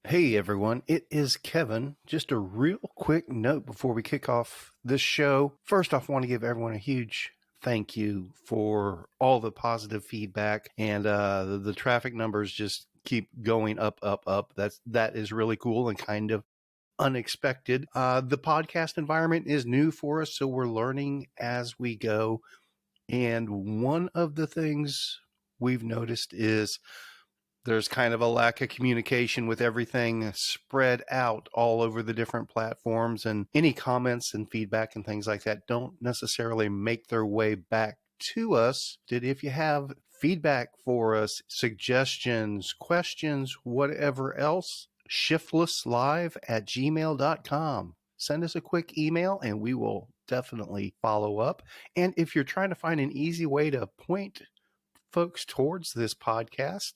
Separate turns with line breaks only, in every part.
Hey everyone, it is Kevin. Just a real quick note before we kick off this show. First off, I want to give everyone a huge thank you for all the positive feedback, and the traffic numbers just keep going up, up, up. That is really cool and kind of unexpected. The podcast environment is new for us, so we're learning as we go. And one of the things we've noticed is there's kind of a lack of communication with everything spread out all over the different platforms, and any comments and feedback and things like that don't necessarily make their way back to us. If you have feedback for us, suggestions, questions, whatever else, shiftlesslive@gmail.com. Send us a quick email and we will definitely follow up. And if you're trying to find an easy way to point folks towards this podcast,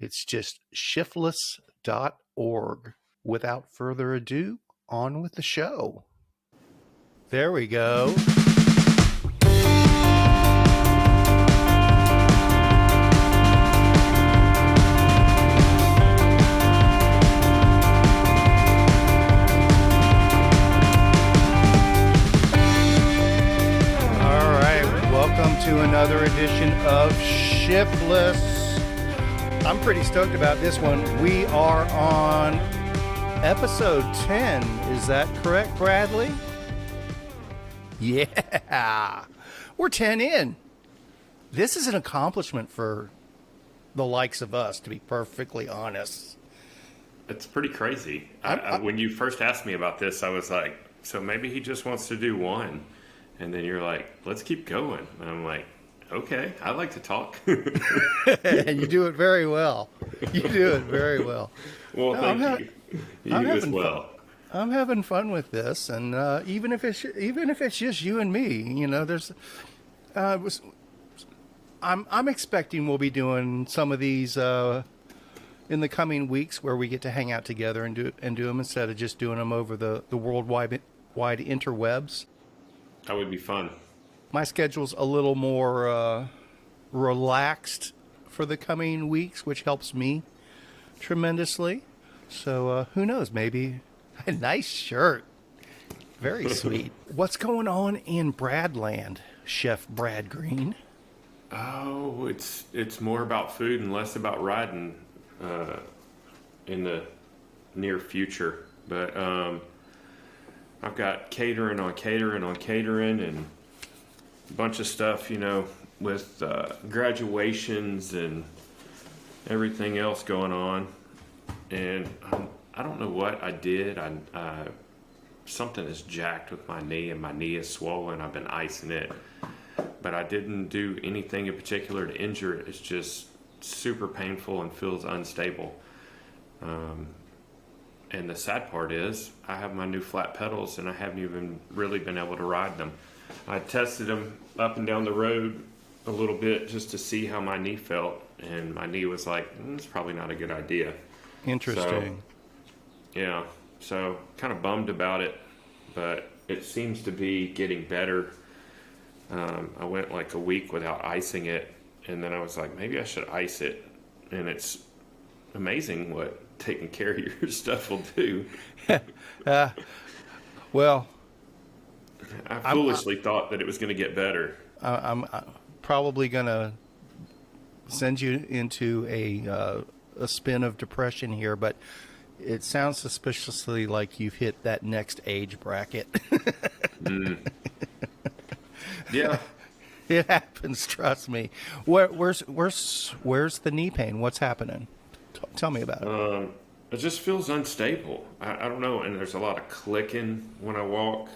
it's just shiftless.org. Without further ado, on with the show. There we go. All right, welcome to another edition of Shiftless. I'm pretty stoked about this one. We are on episode 10. Is that correct, Bradley? Yeah. We're 10 in. This is an accomplishment for the likes of us, to be perfectly honest.
It's pretty crazy. When you first asked me about this, I was like, so maybe he just wants to do one. And then you're like, let's keep going. And I'm like, okay, I like to talk.
And you do it very well. You do it very well.
Well, thank you. You as well.
I'm having fun with this, and even if it's just you and me, you know, I'm expecting we'll be doing some of these in the coming weeks, where we get to hang out together and do them instead of just doing them over the worldwide interwebs.
That would be fun.
My schedule's a little more relaxed for the coming weeks, which helps me tremendously. So who knows? Maybe a nice shirt. Very sweet. What's going on in Bradland, Chef Brad Green?
Oh, it's more about food and less about riding in the near future. But I've got catering on catering and a bunch of stuff, you know, with graduations and everything else going on. And I don't know what I did. Something is jacked with my knee, and my knee is swollen. I've been icing it, but I didn't do anything in particular to injure it. It's just super painful and feels unstable. And the sad part is I have my new flat pedals, and I haven't even really been able to ride them. I tested them up and down the road a little bit just to see how my knee felt, and my knee was like, it's probably not a good idea.
Interesting.
So kind of bummed about it, but it seems to be getting better. I went like a week without icing it, and then I was like, maybe I should ice it, and it's amazing what taking care of your stuff will do.
Well,
I foolishly thought that it was going to get better.
I'm probably going to send you into a spin of depression here, but it sounds suspiciously like you've hit that next age bracket.
Yeah.
It happens, trust me. Where's the knee pain? What's happening? Tell me about it.
It just feels unstable. I don't know, and there's a lot of clicking when I walk.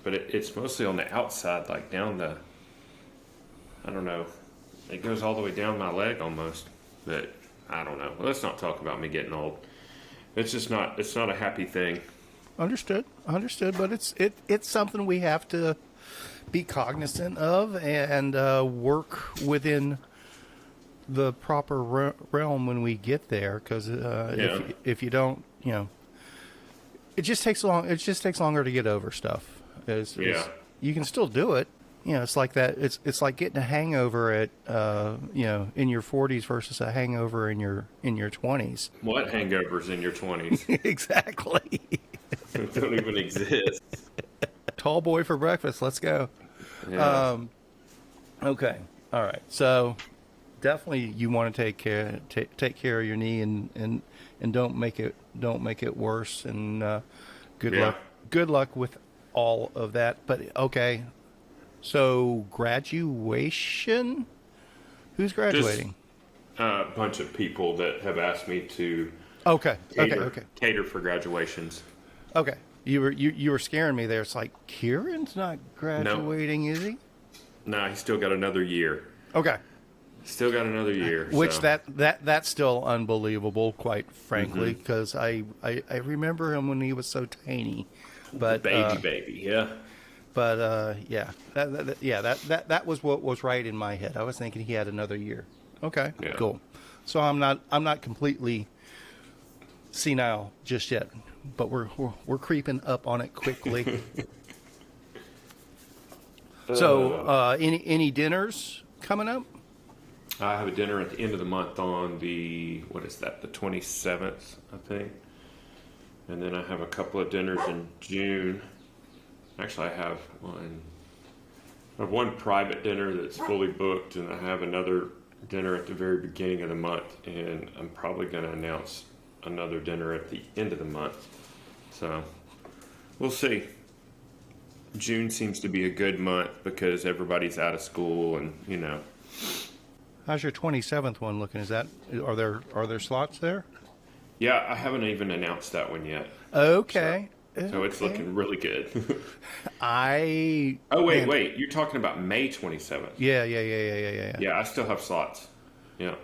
But it's mostly on the outside, like down the, I don't know, it goes all the way down my leg almost. But I don't know. Let's not talk about me getting old. It's not a happy thing.
Understood. But it's something we have to be cognizant of and work within the proper realm when we get there. Because if you don't, you know, it just takes long. It just takes longer to get over stuff. You can still do it. it's like that. It's like getting a hangover at in your 40s versus a hangover in your 20s.
What hangovers in your 20s?
Exactly.
Don't even exist.
Tall boy for breakfast. Let's go.
Yeah.
Okay. All right. So definitely you want to take care of your knee and don't make it worse. And good
Yeah.
luck with all of that. But okay. So graduation. Who's graduating?
Just a bunch of people that have asked me to
Okay.
cater for graduations.
Okay. You were scaring me there. It's like Kieran's not graduating, is he?
No, he's still got another year.
Okay.
Still got another year.
Which
so.
that's still unbelievable, quite frankly, because I remember him when he was so tiny, but
baby, yeah.
But yeah, that was what was right in my head. I was thinking he had another year. Okay,
Yeah.
cool. So I'm not completely senile just yet, but we're creeping up on it quickly. So any dinners coming up?
I have a dinner at the end of the month on the 27th, I think. And then I have a couple of dinners in June. Actually, I have one private dinner that's fully booked, and I have another dinner at the very beginning of the month, and I'm probably going to announce another dinner at the end of the month. So we'll see. June seems to be a good month because everybody's out of school, and
How's your 27th one looking? Are there slots there?
Yeah, I haven't even announced that one yet.
Okay.
So it's looking really good.
Oh
wait, you're talking about May 27th.
Yeah.
Yeah, I still have slots. Yeah.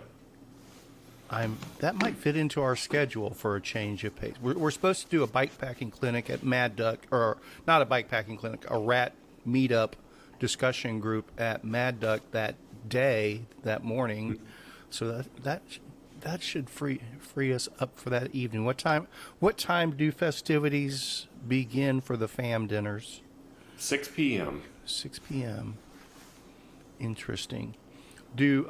That might fit into our schedule for a change of pace. We're supposed to do a bike packing clinic at Mad Duck, or not a bike packing clinic, a rat meetup discussion group at Mad Duck that morning. So that should free us up for that evening. What time do festivities begin for the fam dinners?
6 p.m.
6 p.m. Interesting. Do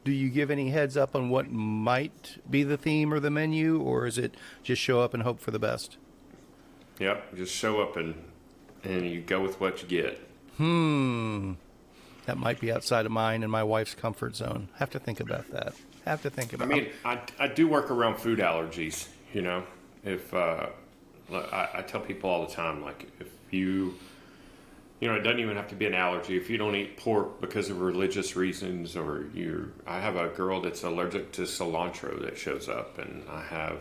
you give any heads up on what might be the theme or the menu, or is it just show up and hope for the best?
Yep, just show up and you go with what you get.
That might be outside of mine and my wife's comfort zone. Have to think about that.
I mean, I do work around food allergies, If I tell people all the time, like, if you it doesn't even have to be an allergy. If you don't eat pork because of religious reasons, or I have a girl that's allergic to cilantro that shows up, and I have,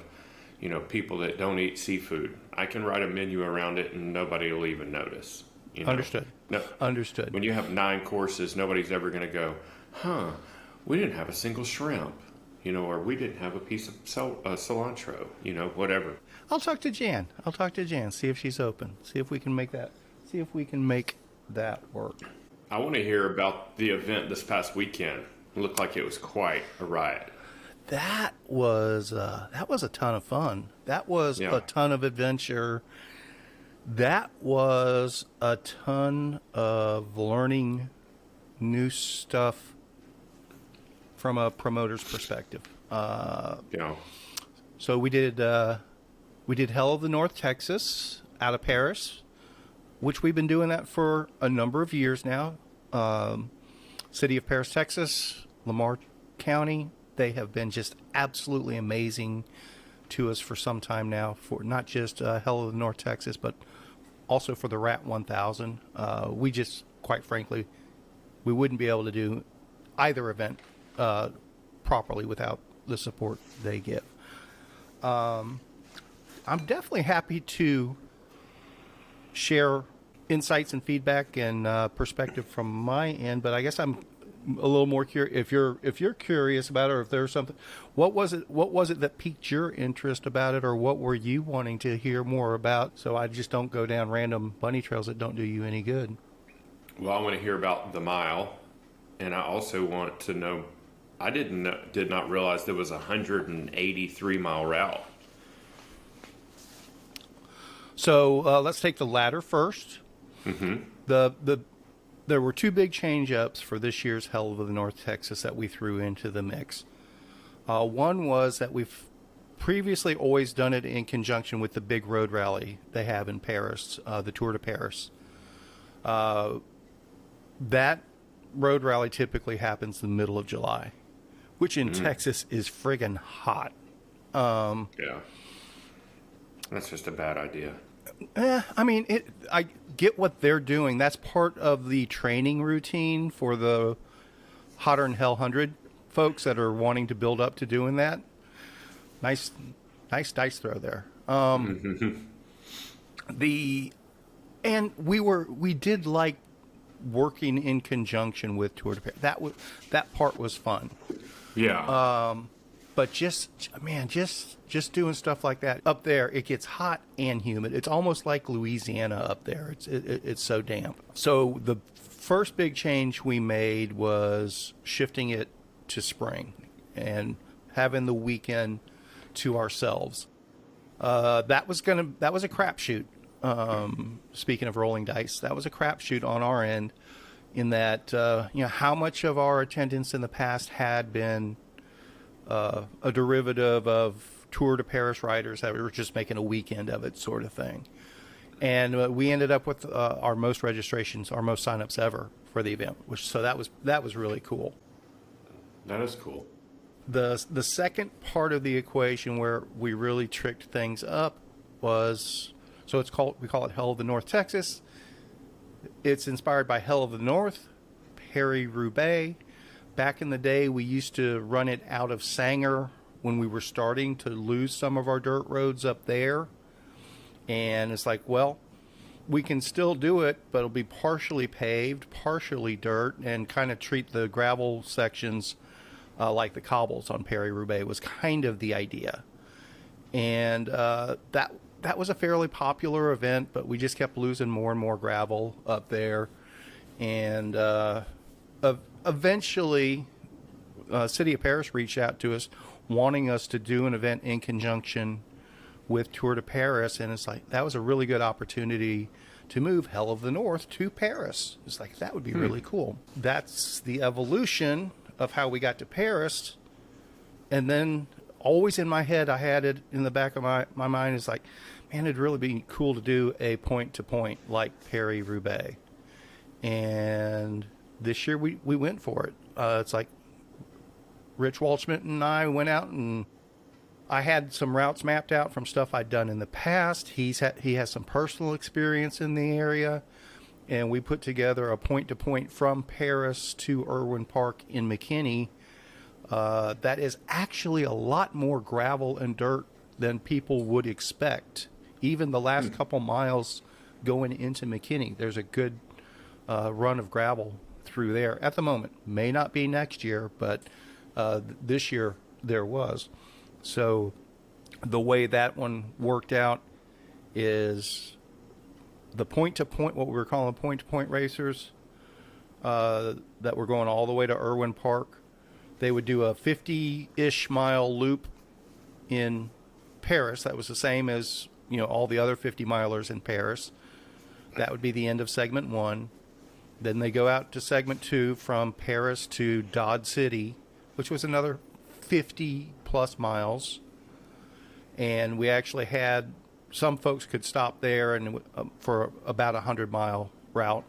people that don't eat seafood. I can write a menu around it and nobody will even notice.
Understood.
No,
Understood.
when you have 9 courses, nobody's ever going to go, we didn't have a single shrimp, or we didn't have a piece of cilantro, whatever.
I'll talk to Jan. See if she's open. See if we can make that work.
I want to hear about the event this past weekend. It looked like it was quite a riot.
That was a ton of fun. That was a ton of adventure. That was a ton of learning new stuff from a promoter's perspective. So we did Hell of the North Texas out of Paris, which we've been doing that for a number of years now. City of Paris, Texas, Lamar County, they have been just absolutely amazing to us for some time now, for not just Hell of the North Texas, but also for the Rat 1000. We just, quite frankly, we wouldn't be able to do either event properly without the support they give. I'm definitely happy to share insights and feedback and perspective from my end, but I guess I'm a little more curious. If you're curious about it, or if there's something, what was it that piqued your interest about it, or what were you wanting to hear more about? So I just don't go down random bunny trails that don't do you any good.
Well, I want to hear about the mile, and I also want to know. I did not realize there was a 183-mile route. So
let's take the latter first.
Mm-hmm.
The there were two big change-ups for this year's Hell of the North Texas that we threw into the mix. One was that we've previously always done it in conjunction with the big road rally they have in Paris, the Tour de Paris. That road rally typically happens in the middle of July, which in Texas is friggin' hot.
Yeah. That's just a bad idea.
I mean, I get what they're doing. That's part of the training routine for the Hotter than Hell 100 folks that are wanting to build up to doing that. Nice dice throw there. We did like working in conjunction with Tour de Paris. That part was fun.
Yeah.
But just doing stuff like that up there, it gets hot and humid. It's almost like Louisiana up there. It's so damp. So the first big change we made was shifting it to spring and having the weekend to ourselves. That was a crapshoot. Speaking of rolling dice, that was a crapshoot on our end, in that how much of our attendance in the past had been a derivative of Tour de Paris riders that were just making a weekend of it, sort of thing. And we ended up with our most registrations, our most signups ever for the event, so that was really cool.
That is cool.
The second part of the equation where we really tricked things up was, we call it Hell of the North Texas. It's inspired by Hell of the North, Paris-Roubaix. Back in the day, we used to run it out of Sanger when we were starting to lose some of our dirt roads up there. And it's like, well, we can still do it, but it'll be partially paved, partially dirt, and kind of treat the gravel sections like the cobbles on Paris-Roubaix was kind of the idea. And that was a fairly popular event, but we just kept losing more and more gravel up there. And eventually, City of Paris reached out to us wanting us to do an event in conjunction with Tour de Paris. And it's like, that was a really good opportunity to move Hell of the North to Paris. It's like, that would be really cool. That's the evolution of how we got to Paris. And then always in my head, I had it in the back of my mind, is like, man, it'd really be cool to do a point-to-point like Paris-Roubaix. And this year we went for it. It's like Rich Waldschmidt and I went out, and I had some routes mapped out from stuff I'd done in the past. He has some personal experience in the area. And we put together a point-to-point from Paris to Irwin Park in McKinney. That is actually a lot more gravel and dirt than people would expect. Even the last couple miles going into McKinney, there's a good run of gravel through there at the moment. May not be next year, but this year there was. So the way that one worked out is the point-to-point, what we were calling point-to-point racers, that were going all the way to Irwin Park. They would do a 50-ish mile loop in Paris. That was the same as, all the other 50-milers in Paris. That would be the end of segment 1. Then they go out to segment 2 from Paris to Dodge City, which was another 50-plus miles. And we actually had some folks could stop there and for about a 100-mile route.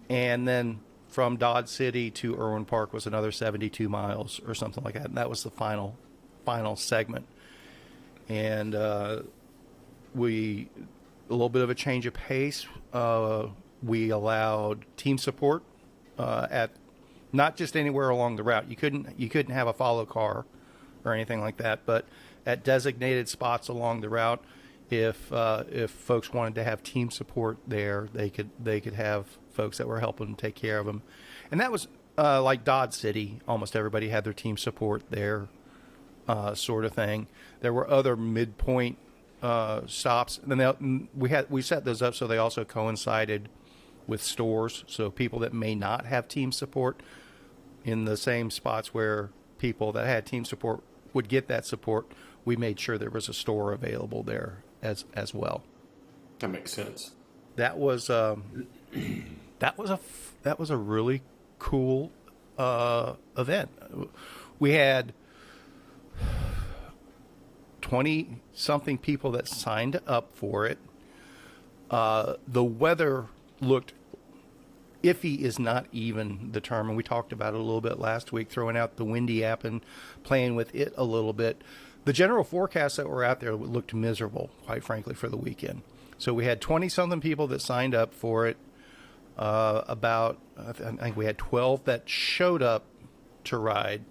And then from Dodge City to Irwin Park was another 72 miles or something like that. And that was the final segment. And a little bit of a change of pace. We allowed team support at not just anywhere along the route. You couldn't have a follow car or anything like that, but at designated spots along the route. If folks wanted to have team support there, they could have folks that were helping take care of them. And that was like Dodge City. Almost everybody had their team support there, sort of thing. There were other midpoint stops. And then we set those up so they also coincided with stores. So people that may not have team support in the same spots where people that had team support would get that support, we made sure there was a store available there as well.
That makes sense.
That was that was a really cool event. We had 20 something people that signed up for it. The weather looked iffy is not even the term, and we talked about it a little bit last week, throwing out the windy app and playing with it a little bit. The general forecasts that were out there looked miserable, quite frankly, for the weekend. So we had 20 something people that signed up for it. I think we had 12 that showed up to ride.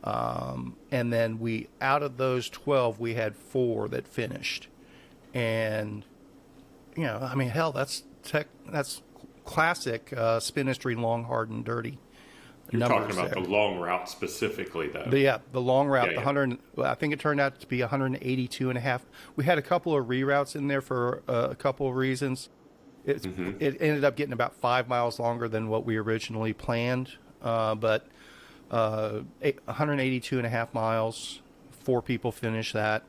And then out of those 12, we had 4 that finished. And, I mean, hell, that's classic Spinistry long, hard, and dirty.
You're talking about the long route specifically, though.
The long route,
yeah.
the 100. I think it turned out to be 182 and a half. We had a couple of reroutes in there for a couple of reasons. It ended up getting about 5 miles longer than what we originally planned, but 182 and a half miles. 4 people finished that.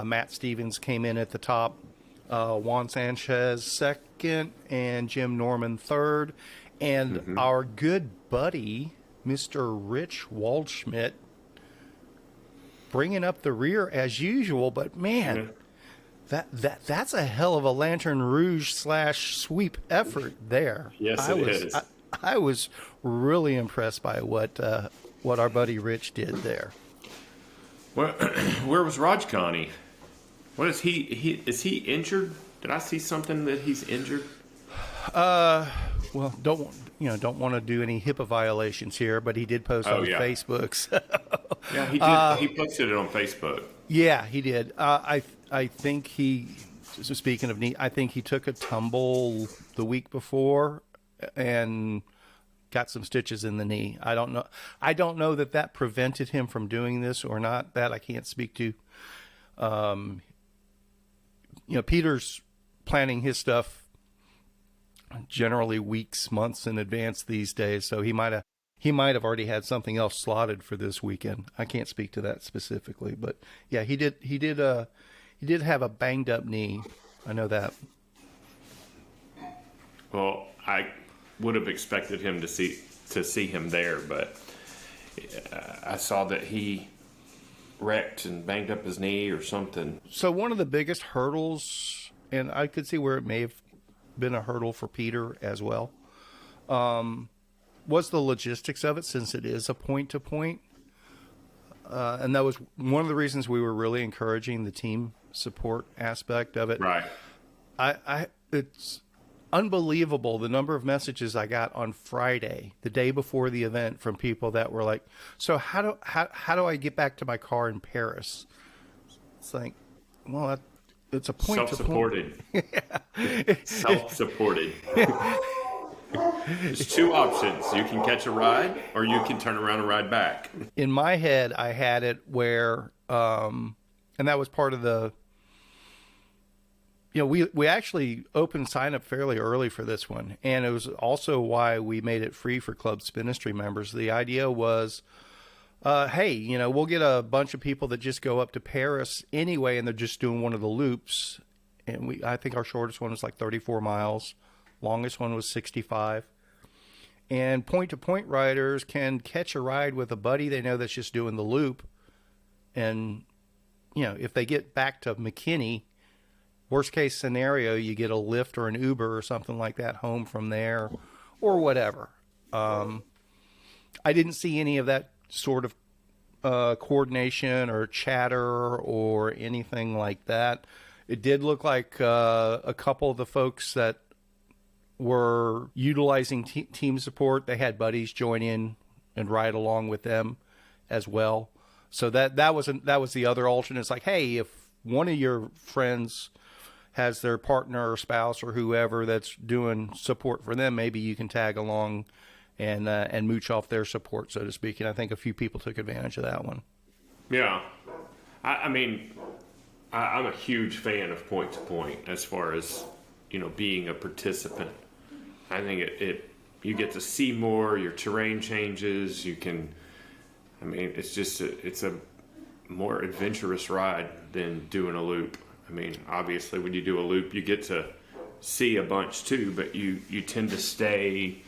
Matt Stevens came in at the top. Juan Sanchez second, and Jim Norman third. And our good buddy, Mr. Rich Waldschmidt, bringing up the rear as usual. But man, that's a hell of a Lantern Rouge / sweep effort there.
Yes, it is.
I was really impressed by what our buddy Rich did there.
Well, where was Rajkani? What is he? Is he injured? Did I see something that he's injured?
Well, don't want to do any HIPAA violations here, but he did post on Facebook. So.
Yeah, he did. He posted it on Facebook.
Yeah, he did. I think speaking of knee, I think he took a tumble the week before and got some stitches in the knee. I don't know that prevented him from doing this or not. That I can't speak to. Peter's planning his stuff generally weeks, months in advance these days, so he might have already had something else slotted for this weekend. I can't speak to that specifically, but yeah, he did have a banged up knee. I know that.
Well, I would have expected him to see him there, but I saw that he wrecked and banged up his knee or something.
So one of the biggest hurdles, and I could see where it may have been a hurdle for Peter as well, was the logistics of it, since it is a point-to-point. And that was one of the reasons we were really encouraging the team support aspect of it.
Right.
It's unbelievable the number of messages I got on Friday, the day before the event, from people that were like, so how do I get back to my car in Paris? It's like, well, it's a point
self-supported. To point. Self-supported. There's 2 options. You can catch a ride, or you can turn around and ride back.
In my head, I had it where, and that was part of the, we actually opened sign up fairly early for this one. And it was also why we made it free for Club Spinistry members. The idea was, hey, we'll get a bunch of people that just go up to Paris anyway, and they're just doing one of the loops. And I think our shortest one was like 34 miles. Longest one was 65. And point-to-point riders can catch a ride with a buddy they know that's just doing the loop. And, if they get back to McKinney, worst case scenario, you get a Lyft or an Uber or something like that home from there or whatever. I didn't see any of that sort of coordination or chatter or anything like that. It did look like a couple of the folks that were utilizing team support, they had buddies join in and ride along with them as well. So that was the other alternate. It's like, hey, if one of your friends has their partner or spouse or whoever that's doing support for them, maybe you can tag along and mooch off their support, so to speak. And I think a few people took advantage of that one. Yeah.
I mean, I'm a huge fan of point-to-point as far as, being a participant. I think you get to see more, your terrain changes, it's a more adventurous ride than doing a loop. I mean, obviously when you do a loop, you get to see a bunch too, but you tend to stay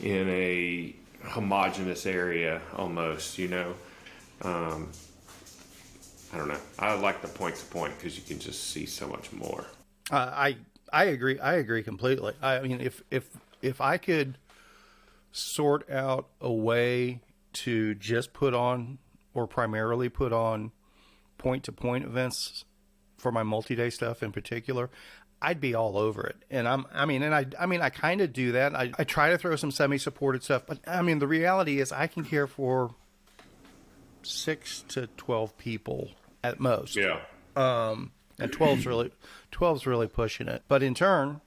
in a homogeneous area almost, I don't know. I like the point to point because you can just see so much more.
I agree. I agree completely. I mean, if I could sort out a way to just put on or primarily put on point to point events for my multi-day stuff in particular, I'd be all over it. And I kind of do that. I try to throw some semi-supported stuff, but I mean, the reality is I can care for 6 to 12 people at most.
Yeah.
And 12's really pushing it. But in turn,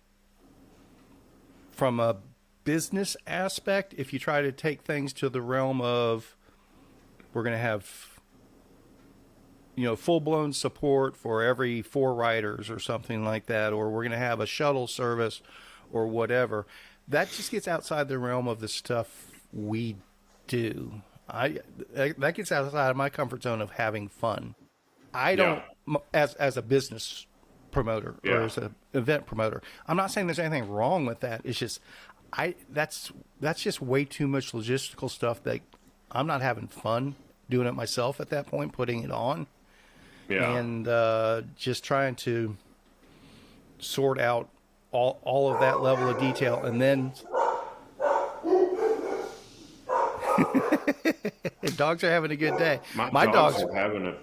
from a business aspect, if you try to take things to the realm of we're going to have full-blown support for every 4 riders or something like that, or we're going to have a shuttle service or whatever, that just gets outside the realm of the stuff we do. That gets outside of my comfort zone of having fun. I don't, as a business promoter or as an event promoter, I'm not saying there's anything wrong with that. It's just that's just way too much logistical stuff that I'm not having fun doing it myself at that point, putting it on.
Yeah.
And just trying to sort out all of that level of detail. And then dogs are having a good day.
My dogs are having a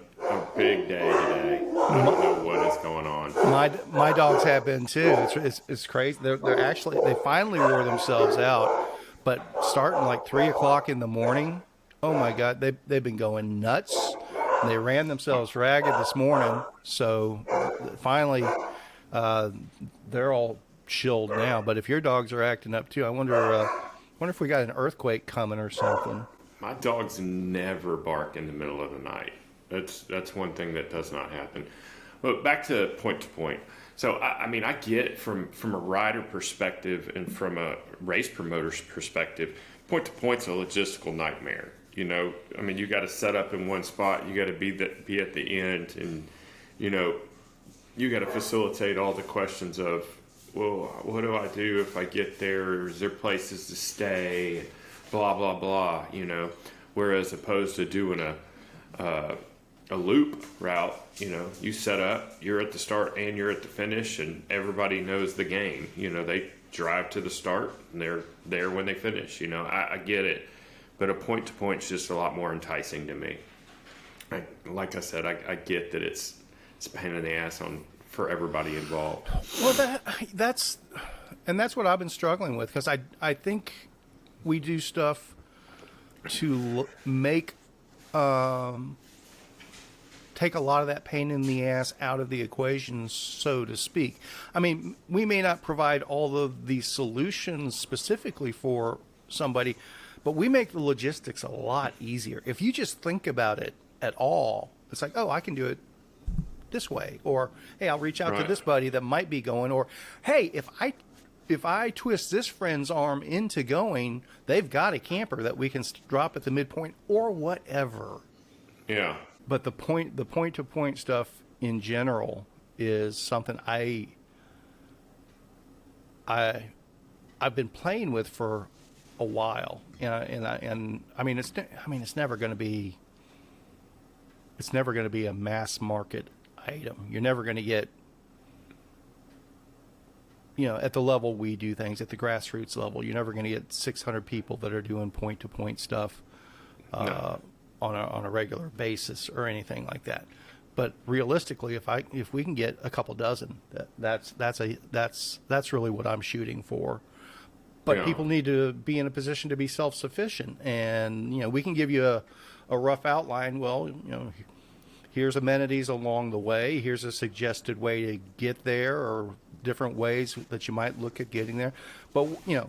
big day today. I don't know what is going on.
My dogs have been too. It's crazy. They finally wore themselves out, but starting like 3 o'clock in the morning, oh my God, they've been going nuts. They ran themselves ragged this morning, so finally they're all chilled now. But if your dogs are acting up too, I wonder if we got an earthquake coming or something.
My dogs never bark in the middle of the night. That's one thing that does not happen. But back to point. So I mean, I get it from a rider perspective and from a race promoter's perspective. Point to point's a logistical nightmare. I mean, you got to set up in one spot. You got to be at the end, and you got to facilitate all the questions of, well, what do I do if I get there? Is there places to stay? Blah blah blah. Whereas opposed to doing a loop route, you set up, you're at the start and you're at the finish, and everybody knows the game. They drive to the start and they're there when they finish. I get it. But a point-to-point is just a lot more enticing to me. Like I said, I get that it's a pain in the ass for everybody involved.
Well, that's what I've been struggling with, because I think we do stuff to make take a lot of that pain in the ass out of the equation, so to speak. I mean, we may not provide all of the solutions specifically for somebody, but we make the logistics a lot easier. If you just think about it at all, it's like, oh, I can do it this way. Or, hey, I'll reach out to this buddy that might be going. Or, hey, if I twist this friend's arm into going, they've got a camper that we can drop at the midpoint or whatever.
Yeah.
But the point-to-point stuff in general is something I've been playing with for a while, and I mean it's never going to be a mass market item. You're never going to get, at the level we do things, at the grassroots level, you're never going to get 600 people that are doing point to point stuff on a regular basis or anything like that. But realistically, if we can get a couple dozen, that's really what I'm shooting for. But people need to be in a position to be self-sufficient. And, we can give you a rough outline. Well, here's amenities along the way. Here's a suggested way to get there, or different ways that you might look at getting there. But,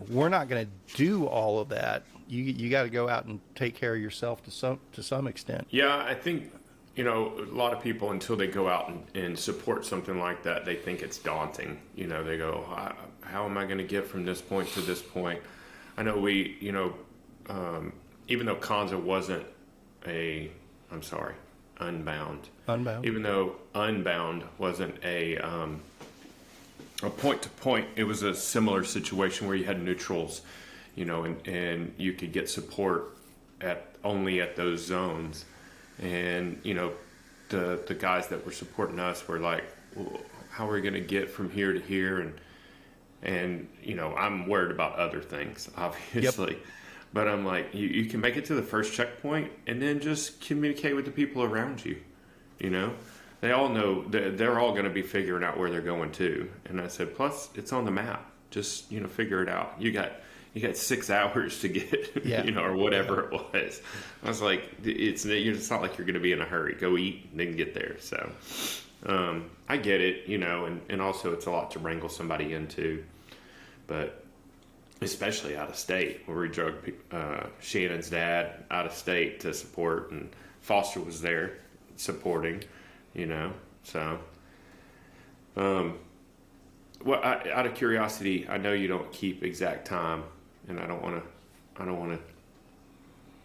we're not going to do all of that. You got to go out and take care of yourself to some extent.
Yeah, I think, a lot of people, until they go out and support something like that, they think it's daunting. They go, how am I going to get from this point to this point? I know even though Kanza wasn't Unbound.
Unbound.
Even though Unbound wasn't a point to point, it was a similar situation where you had neutrals, and you could get support only at those zones. And, the guys that were supporting us were like, well, how are we going to get from here to here? And I'm worried about other things, obviously. Yep. But I'm like, you can make it to the first checkpoint and then just communicate with the people around you. They all know they're all going to be figuring out where they're going to. And I said, plus it's on the map. Just, figure it out. You got 6 hours to get, or whatever it was. I was like, it's not like you're going to be in a hurry. Go eat and then get there. So, I get it, and also it's a lot to wrangle somebody into, but especially out of state, where we drug Shannon's dad out of state to support, and Foster was there supporting, so, well, out of curiosity, I know you don't keep exact time, and I don't want to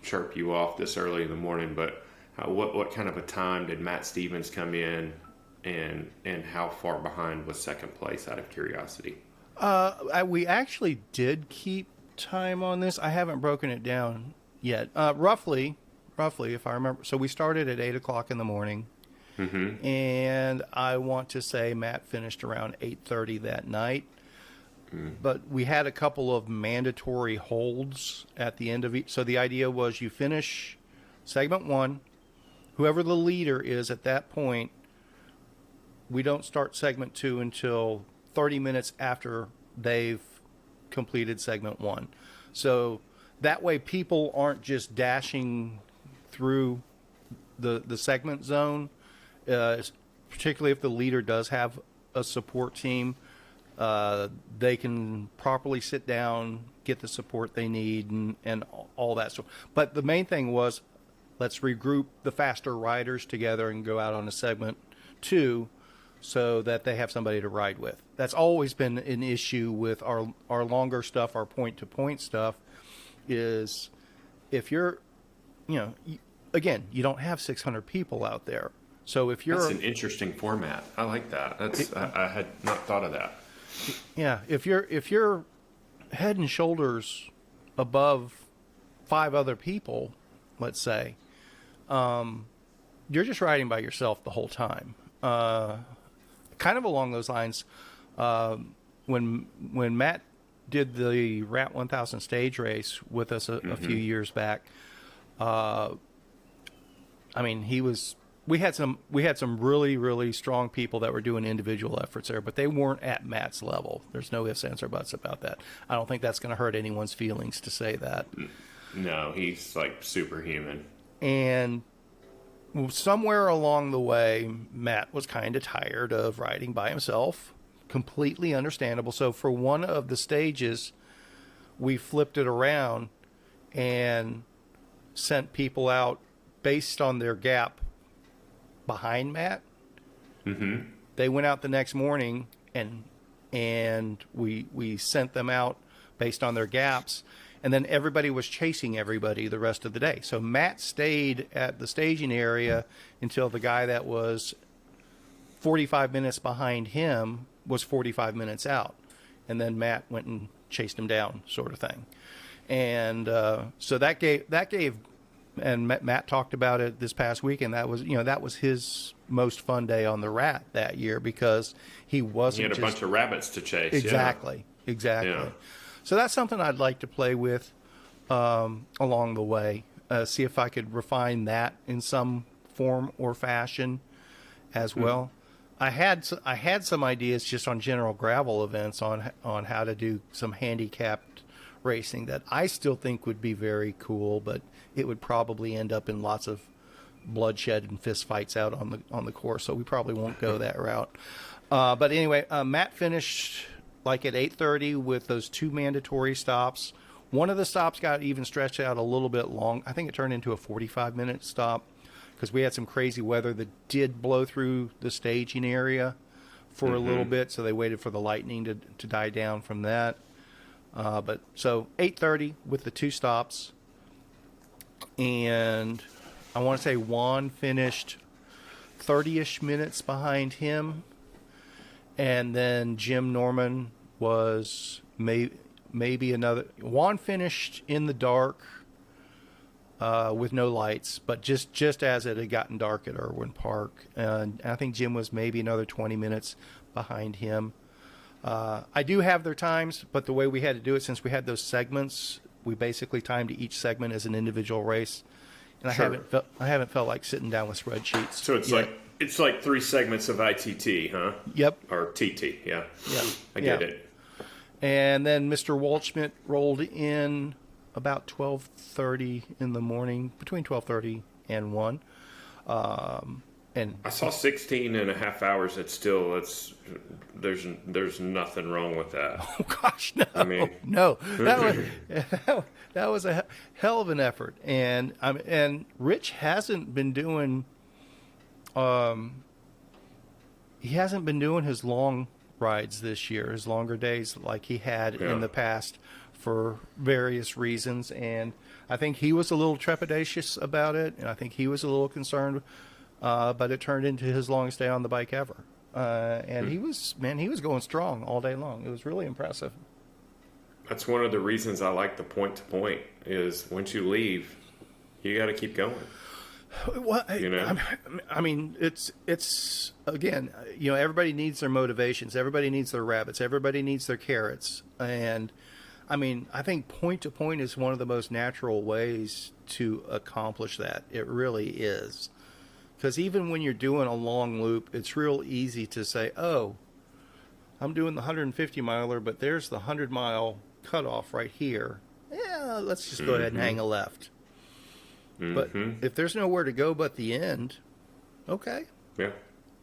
chirp you off this early in the morning, but what kind of a time did Matt Stevens come in, and how far behind was second place, out of curiosity?
We actually did keep time on this. I haven't broken it down yet. Roughly, if I remember. So we started at 8 o'clock in the morning. Mm-hmm. And I want to say Matt finished around 8:30 that night. Mm. But we had a couple of mandatory holds at the end of each. So the idea was you finish segment 1. Whoever the leader is at that point, we don't start segment 2 until 30 minutes after they've completed segment 1. So that way people aren't just dashing through the segment zone, particularly if the leader does have a support team. They can properly sit down, get the support they need, and all that stuff. But the main thing was, let's regroup the faster riders together and go out on a segment 2, so that they have somebody to ride with. That's always been an issue with our longer stuff, our point-to-point stuff, is if you're, again, you don't have 600 people out there. So if you're...
That's an interesting format. I like that. I had not thought of that.
Yeah, if you're head and shoulders above 5 other people, let's say, you're just riding by yourself the whole time. Kind of along those lines, when Matt did the Rat 1000 stage race with us a few years back, we had some really, really strong people that were doing individual efforts there, but they weren't at Matt's level. There's no ifs, ands, or buts about that. I don't think that's going to hurt anyone's feelings to say that.
No, he's like superhuman.
And somewhere along the way, Matt was kind of tired of riding by himself. Completely understandable. So for one of the stages, we flipped it around and sent people out based on their gap behind Matt. Mm-hmm. They went out the next morning and we sent them out based on their gaps. And then everybody was chasing everybody the rest of the day. So Matt stayed at the staging area until the guy that was 45 minutes behind him was 45 minutes out. And then Matt went and chased him down, sort of thing. And so that gave, and Matt talked about it this past weekend. That was his most fun day on the Rat that year, because he wasn't.
He had a bunch of rabbits to chase.
Exactly. Yeah. So that's something I'd like to play with along the way. See if I could refine that in some form or fashion as well. I had some ideas just on general gravel events on how to do some handicapped racing that I still think would be very cool, but it would probably end up in lots of bloodshed and fist fights out on the course. So we probably won't go that route. But anyway, Matt finished like at 8:30 with those 2 mandatory stops. One of the stops got even stretched out a little bit long. I think it turned into a 45-minute stop because we had some crazy weather that did blow through the staging area for a little bit, so they waited for the lightning to die down from that. But so 8:30 with the 2 stops, and I want to say Juan finished 30-ish minutes behind him. And then Jim Norman was maybe another. Juan finished in the dark with no lights, but just as it had gotten dark at Irwin Park. And I think Jim was maybe another 20 minutes behind him. I do have their times, but the way we had to do it, since we had those segments, we basically timed each segment as an individual race. And
Sure.
I haven't felt like sitting down with spreadsheets.
So it's like 3 segments of ITT, huh?
Yep.
Or TT, yeah.
Yeah.
I get it.
And then Mr. Waldschmidt rolled in about 12:30 in the morning, between 12:30 and 1. And
I saw 16 and a half hours. There's nothing wrong with that.
oh gosh, no,
I mean,
no, that was a hell of an effort. And Rich hasn't been doing, he hasn't been doing his long rides this year, his longer days like he had in the past for various reasons. And I think he was a little trepidatious about it, and I think he was a little concerned. But it turned into his longest day on the bike ever. And he was going strong all day long. It was really impressive.
That's one of the reasons I like the point-to-point is once you leave, you got to keep going.
Well,
You know?
I mean, it's again, everybody needs their motivations. Everybody needs their rabbits. Everybody needs their carrots. And I mean, I think point-to-point is one of the most natural ways to accomplish that. It really is. Because even when you're doing a long loop, it's real easy to say, oh, I'm doing the 150 miler, but there's the 100-mile cutoff right here. Yeah, let's just go ahead and hang a left. But if there's nowhere to go but the end, okay.
Yeah.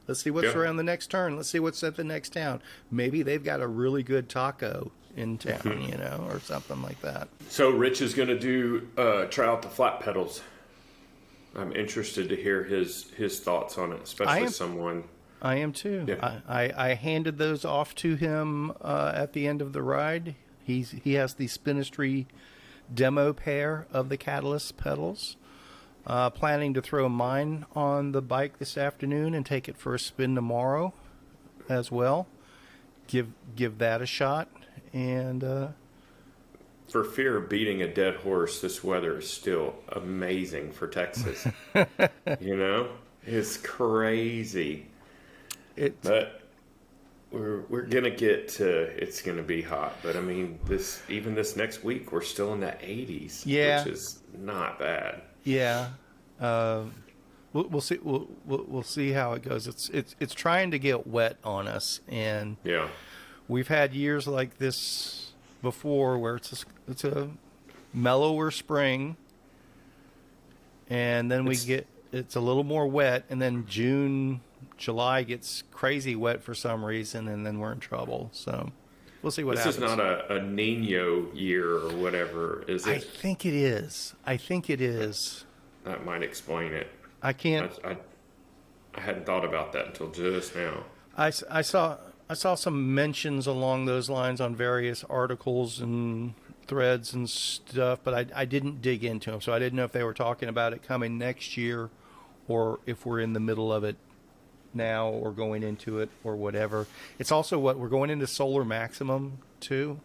Let's see what's around the next turn. Let's see what's at the next town. Maybe they've got a really good taco in town, or something like that.
So Rich is going to try out the flat pedals. I'm interested to hear his thoughts on it, especially someone.
I am too.
Yeah.
I handed those off to him at the end of the ride. He has the Spinistry demo pair of the Catalyst pedals. Planning to throw mine on the bike this afternoon and take it for a spin tomorrow as well. Give that a shot. And
for fear of beating a dead horse, this weather is still amazing for Texas. It's crazy. But we're gonna get to. It's gonna be hot. But I mean, this next week, we're still in the 80s.
Yeah,
which is not bad.
Yeah, we'll see. We'll see how it goes. It's trying to get wet on us, and we've had years like this before where it's a mellower spring, and then it's a little more wet, and then July gets crazy wet for some reason, and then we're in trouble. So we'll see what happens.
This is not a Nino year or whatever, is it?
I think it is.
That might explain it.
I can't.
I hadn't thought about that until just now.
I saw some mentions along those lines on various articles and threads and stuff, but I didn't dig into them, so I didn't know if they were talking about it coming next year or if we're in the middle of it now or going into it or whatever. It's also we're going into solar maximum too.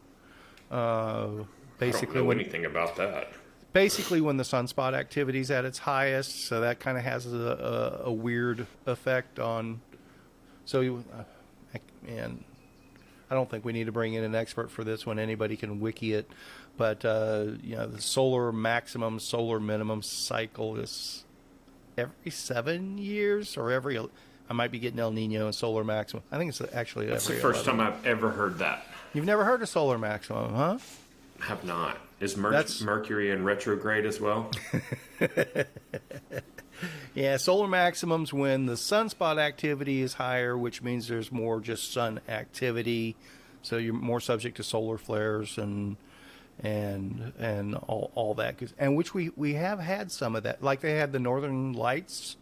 Basically,
I don't know anything about that.
Basically, when the sunspot activity is at its highest, so that kind of has a weird effect on. So, and I don't think we need to bring in an expert for this one. Anybody can wiki it, but the solar maximum, solar minimum cycle is every 7 years or every. I might be getting El Nino and solar maximum. I think it's actually
That's
every.
the first
11.
time I've ever heard that.
You've never heard of solar maximum, huh?
Have not. Is Mercury in retrograde as well?
Yeah, solar maximums when the sunspot activity is higher, which means there's more just sun activity, so you're more subject to solar flares and all that. And which we have had some of that, like they had the northern lights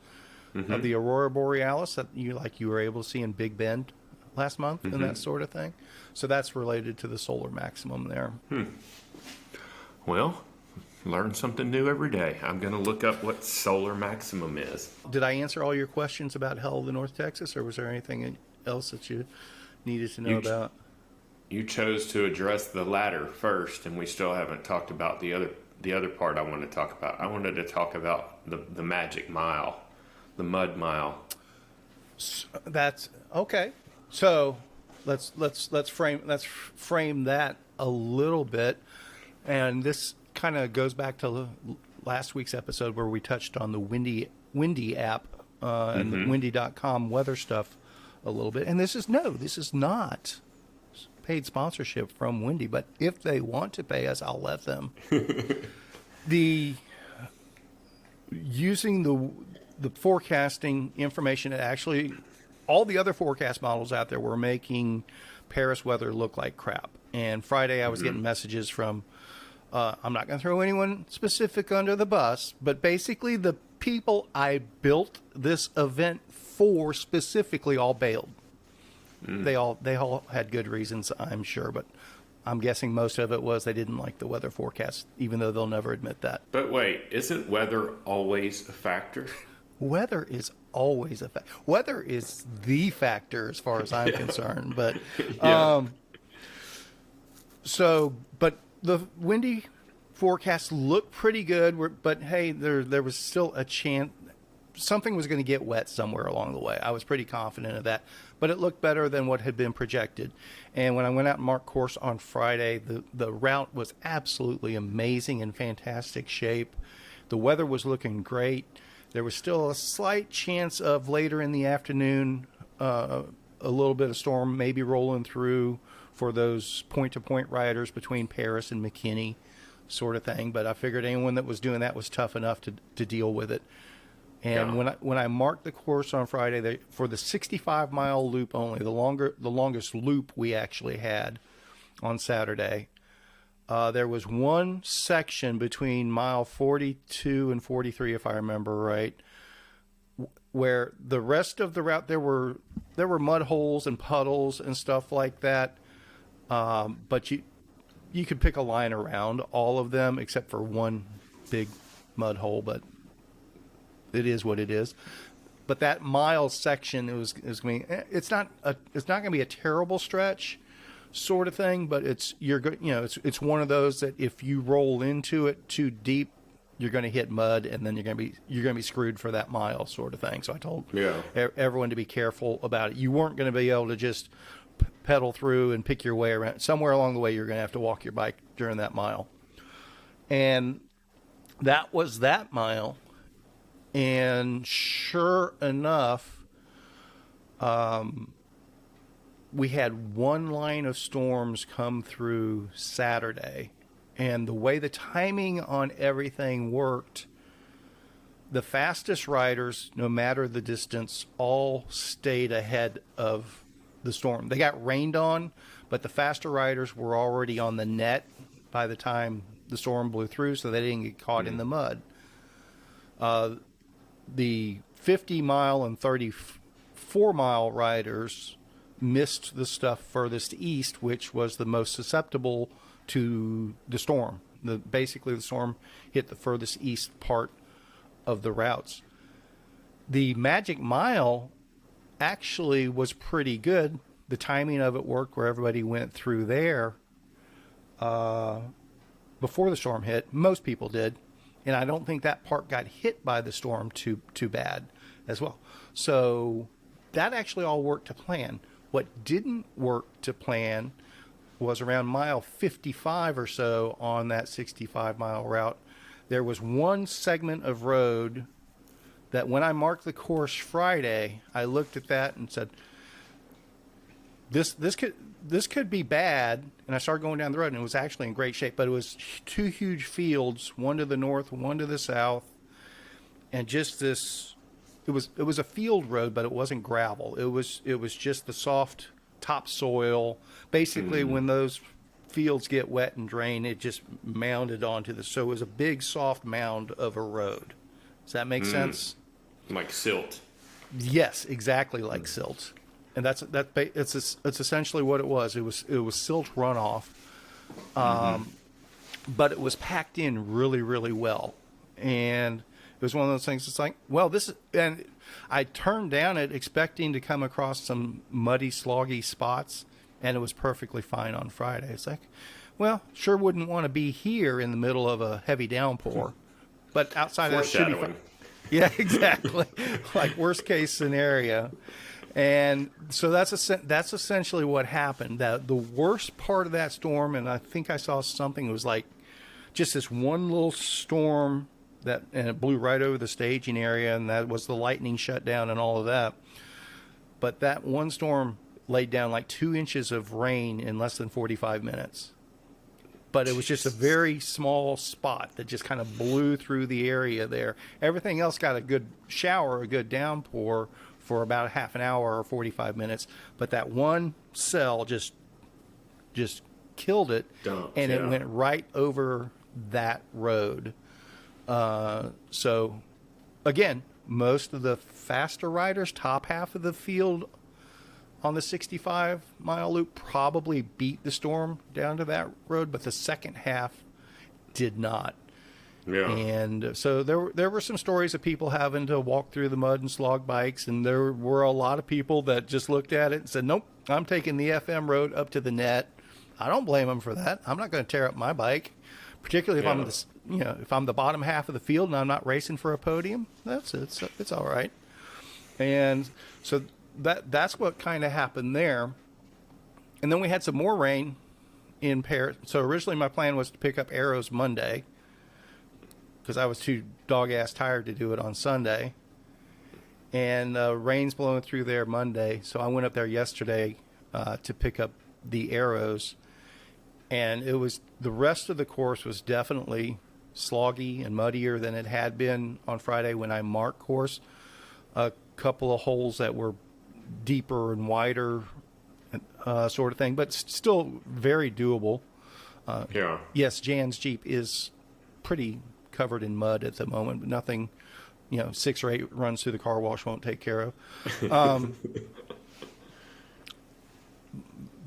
of the aurora borealis that you were able to see in Big Bend last month and that sort of thing. So that's related to the solar maximum there.
Well, learn something new every day. I'm going to look up what solar maximum is.
Did I answer all your questions about Hell of the North Texas, or was there anything else that needed to know
You
about?
you chose to address the latter first, and we still haven't talked about the other part I want to talk about. I wanted to talk about the magic mile, the mud mile.
That's okay. So let's frame that a little bit, and this kind of goes back to last week's episode where we touched on the Windy app and the windy.com weather stuff a little bit. And this is not paid sponsorship from Windy, but if they want to pay us, I'll let them. the Using the forecasting information, that actually all the other forecast models out there were making Paris weather look like crap. And Friday I was getting messages from I'm not going to throw anyone specific under the bus, but basically the people I built this event for specifically all bailed. They all had good reasons, I'm sure, but I'm guessing most of it was they didn't like the weather forecast, even though they'll never admit that.
But wait, isn't weather always a factor?
Weather is always a factor. Weather is the factor as far as I'm concerned. But
Yeah.
but the Windy forecast looked pretty good. But hey, there was still a chance something was going to get wet somewhere along the way. I was pretty confident of that, but it looked better than what had been projected. And when I went out and marked course on Friday, the route was absolutely amazing, in fantastic shape. The weather was looking great. There was still a slight chance of later in the afternoon, a little bit of storm maybe rolling through for those point-to-point riders between Paris and McKinney sort of thing. But I figured anyone that was doing that was tough enough to deal with it. And when I marked the course on Friday, for the 65-mile loop only, the longest loop we actually had on Saturday, there was one section between mile 42 and 43, if I remember right, where the rest of the route there were mud holes and puddles and stuff like that, but you could pick a line around all of them except for one big mud hole, but it is what it is. But that mile section, it's not going to be a terrible stretch, sort of thing. But it's one of those that if you roll into it too deep, you're going to hit mud, and then you're going to be screwed for that mile, sort of thing. So I told everyone to be careful about it. You weren't going to be able to just pedal through and pick your way around. Somewhere along the way, you're going to have to walk your bike during that mile. And that was that mile. And sure enough, we had one line of storms come through Saturday. And the way the timing on everything worked, the fastest riders, no matter the distance, all stayed ahead of the storm. They got rained on, but the faster riders were already on the net by the time the storm blew through, so they didn't get caught in the mud. The 50-mile and 34-mile riders missed the stuff furthest east, which was the most susceptible to the storm. Basically, the storm hit the furthest east part of the routes. The Magic Mile actually was pretty good. The timing of it worked where everybody went through there before the storm hit. Most people did. And I don't think that part got hit by the storm too bad as well. So that actually all worked to plan. What didn't work to plan was around mile 55 or so on that 65-mile route. There was one segment of road that when I marked the course Friday, I looked at that and said, this could be bad. And I started going down the road, and it was actually in great shape. But it was two huge fields, one to the north, one to the south, and just this. It was a field road, but it wasn't gravel. It was just the soft topsoil. Basically, when those fields get wet and drain, it just mounded onto the. So it was a big soft mound of a road. Does that make sense?
Like silt.
Yes, exactly like silt. And it's essentially what it was. It was silt runoff, but it was packed in really, really well. And It was one of those things. It's like, well, this is, and I turned down it expecting to come across some muddy, sloggy spots, and it was perfectly fine on Friday. It's like, well, sure wouldn't want to be here in the middle of a heavy downpour, but outside of that should be fine. Yeah, exactly. Like worst case scenario. And so that's essentially what happened. That the worst part of that storm, and I think I saw something, it was like just this one little storm and it blew right over the staging area, and that was the lightning shutdown and all of that. But that one storm laid down like 2 inches of rain in less than 45 minutes. But it was just a very small spot that just kind of blew through the area there. Everything else got a good shower, a good downpour for about a half an hour or 45 minutes. But that one cell just killed it, and it went right over that road. So, again, most of the faster riders, top half of the field on the 65-mile loop probably beat the storm down to that road, but the second half did not.
Yeah.
And so there were some stories of people having to walk through the mud and slog bikes, and there were a lot of people that just looked at it and said, nope, I'm taking the FM road up to the net. I don't blame them for that. I'm not going to tear up my bike, particularly if if I'm the bottom half of the field and I'm not racing for a podium. It's all right. And so that's what kind of happened there. And then we had some more rain in Paris. So originally my plan was to pick up arrows Monday because I was too dog-ass tired to do it on Sunday. And rain's blowing through there Monday. So I went up there yesterday to pick up the arrows. And the rest of the course was definitely sloggy and muddier than it had been on Friday when I marked course. A couple of holes that were deeper and wider sort of thing, but still very doable. Yes, Jan's Jeep is pretty covered in mud at the moment, but nothing, 6 or 8 runs through the car wash won't take care of.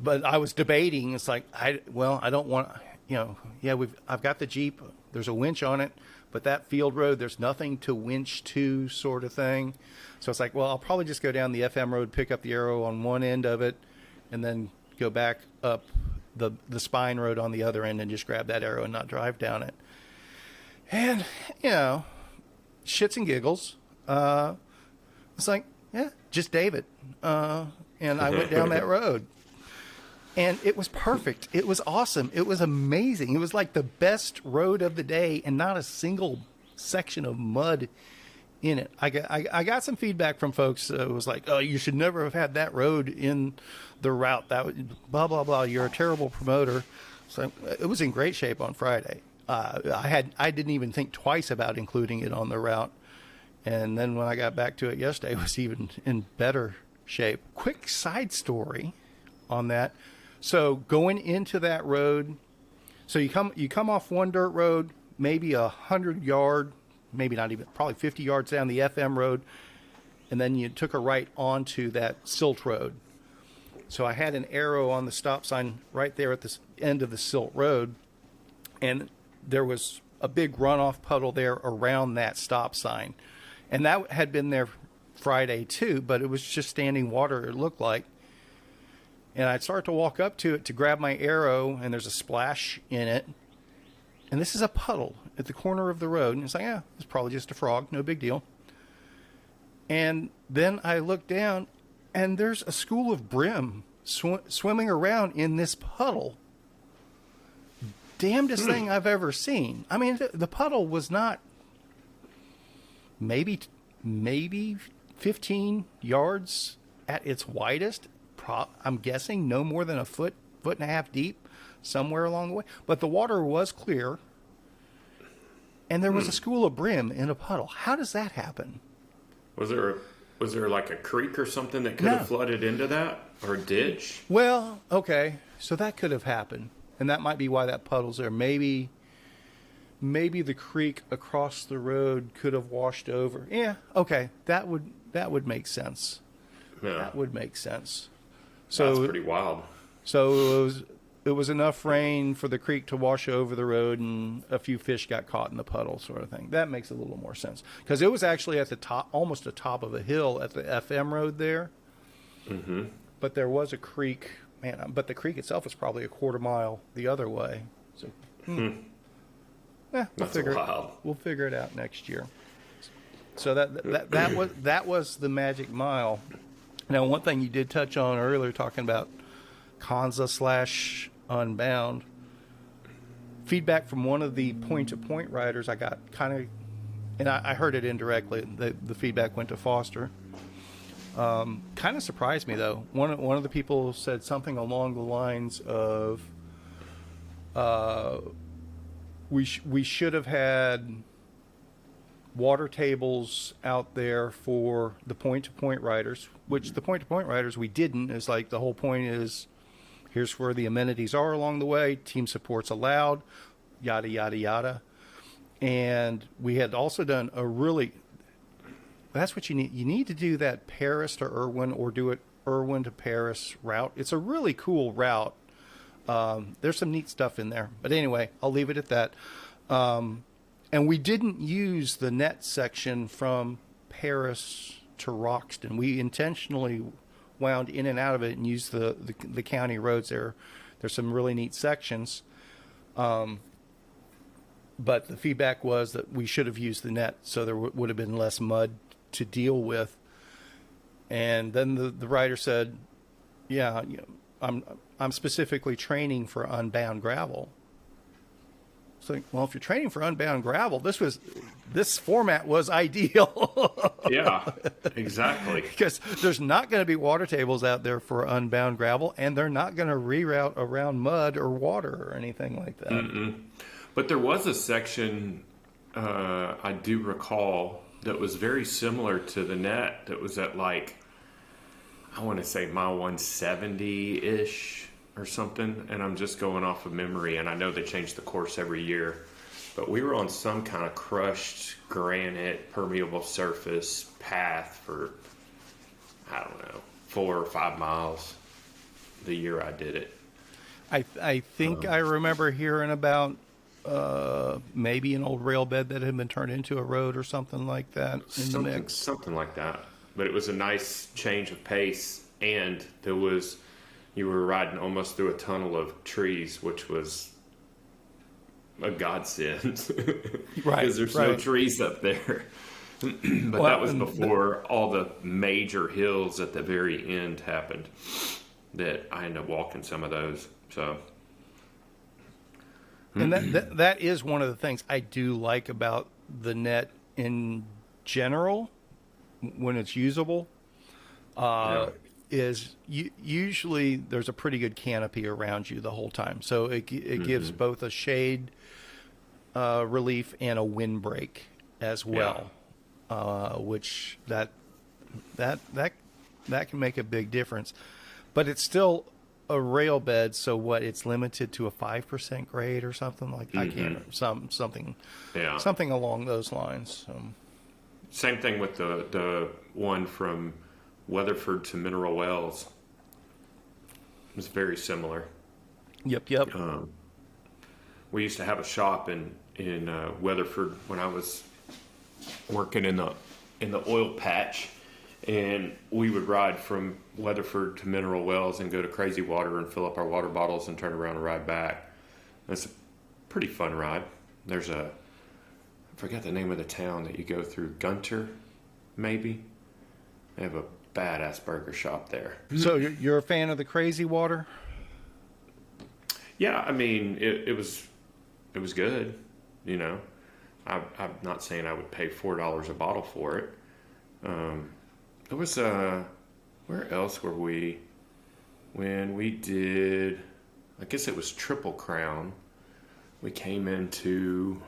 But I was debating. It's like, I don't want, I've got the Jeep. There's a winch on it, but that field road, there's nothing to winch to sort of thing. So it's like, well, I'll probably just go down the FM road, pick up the arrow on one end of it, and then go back up the spine road on the other end and just grab that arrow and not drive down it. And, shits and giggles. It's like, yeah, just David. And I went down that road. And it was perfect. It was awesome. It was amazing. It was like the best road of the day and not a single section of mud in it. I got some feedback from folks. It was like, oh, you should never have had that road in the route. That would, blah, blah, blah. You're a terrible promoter. So it was in great shape on Friday. I didn't even think twice about including it on the route. And then when I got back to it yesterday, it was even in better shape. Quick side story on that. So going into that road, so you come off one dirt road, maybe 100 yard, maybe not even, probably 50 yards down the FM road, and then you took a right onto that silt road. So I had an arrow on the stop sign right there at the end of the silt road, and there was a big runoff puddle there around that stop sign. And that had been there Friday too, but it was just standing water, it looked like. And I'd start to walk up to it to grab my arrow, and there's a splash in it. And this is a puddle at the corner of the road. And it's like, yeah, it's probably just a frog, no big deal. And then I look down, and there's a school of brim swimming around in this puddle. Damnedest thing I've ever seen. I mean, the puddle was not maybe 15 yards at its widest. I'm guessing no more than a foot and a half deep somewhere along the way. But the water was clear, and there was a school of brim in a puddle. How does that happen?
Was there like a creek or something that could have flooded into that, or a ditch?
Well, okay, so that could have happened, and that might be why that puddle's there. Maybe the creek across the road could have washed over. Yeah, okay, that would make sense.
Yeah.
That would make sense.
So that's pretty wild.
So it was enough rain for the creek to wash over the road, and a few fish got caught in the puddle, sort of thing. That makes a little more sense because it was actually at the top, almost the top of a hill at the FM road there.
Mm-hmm.
But there was a creek, man. But the creek itself was probably a quarter mile the other way. So,
That's wild.
We'll figure it out next year. So that was the Magic Mile. Now, one thing you did touch on earlier, talking about Kanza / Unbound. Feedback from one of the point-to-point riders I got kind of, and I heard it indirectly. The feedback went to Foster. Kind of surprised me though. One of the people said something along the lines of, we should have had water tables out there for the point-to-point riders, which the point-to-point riders we didn't. Is like the whole point is, here's where the amenities are along the way. Team support's allowed, yada, yada, yada. And we had also done a really, that's what you need. You need to do that Paris to Irwin or do it Irwin to Paris route. It's a really cool route. There's some neat stuff in there. But anyway, I'll leave it at that. And we didn't use the net section from Paris to Roxton. We intentionally wound in and out of it and used the county roads there. There's some really neat sections. But the feedback was that we should have used the net, so there would have been less mud to deal with. And then the rider said, yeah, I'm specifically training for Unbound gravel. So, well, if you're training for Unbound gravel, this format was ideal.
Yeah, exactly.
Because there's not going to be water tables out there for Unbound gravel, and they're not going to reroute around mud or water or anything like that.
Mm-mm. But there was a section I do recall that was very similar to the net that was at like, I want to say mile 170-ish or something, and I'm just going off of memory, and I know they change the course every year, but we were on some kind of crushed granite permeable surface path for, I don't know, 4 or 5 miles the year I did it.
I think I remember hearing about maybe an old rail bed that had been turned into a road or something like that in the mix.
Something like that. But it was a nice change of pace, and you were riding almost through a tunnel of trees, which was a godsend.
Right.
Because there's no trees up there. But that was before all the major hills at the very end happened, that I ended up walking some of those. So,
and that is one of the things I do like about the net in general when it's usable. Is usually there's a pretty good canopy around you the whole time, so it gives both a shade relief and a windbreak as well, which that can make a big difference. But it's still a rail bed, so what? It's limited to a 5% grade or something like that. I can't something along those lines.
Same thing with the one from Weatherford to Mineral Wells. It was very similar.
Yep.
We used to have a shop in Weatherford when I was working in the oil patch, and we would ride from Weatherford to Mineral Wells and go to Crazy Water and fill up our water bottles and turn around and ride back. It's a pretty fun ride. There's I forget the name of the town that you go through, Gunter, maybe. They have a badass burger shop there.
So you're a fan of the Crazy Water?
Yeah, I mean, it was good, you know. I'm not saying I would pay $4 a bottle for it. It was where else were we when we did? I guess it was Triple Crown. We came into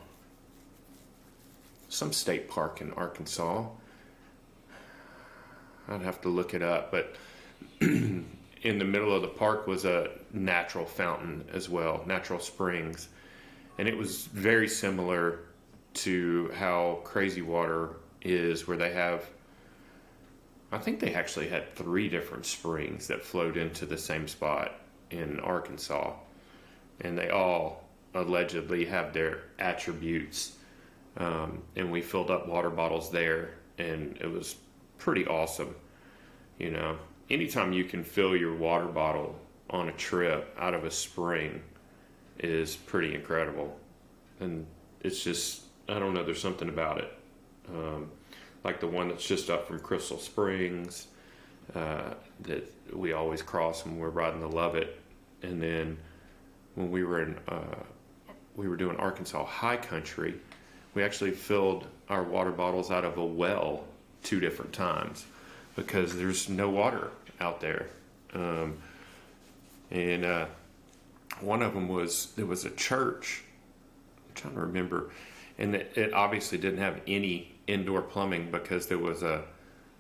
some state park in Arkansas. I'd have to look it up, but in the middle of the park was a natural fountain as well, natural springs. And it was very similar to how Crazy Water is, where they have, I think they actually had 3 different springs that flowed into the same spot in Arkansas. and they all allegedly have their attributes. And we filled up water bottles there, and it was pretty awesome. You know, anytime you can fill your water bottle on a trip out of a spring is pretty incredible. And it's just, I don't know, there's something about it. Like the one that's just up from Crystal Springs, that we always cross when we're riding the Lovett. And then when we were doing Arkansas high country, we actually filled our water bottles out of a well 2 different times because there's no water out there. And one of them there was a church. I'm trying to remember. And it obviously didn't have any indoor plumbing because there was a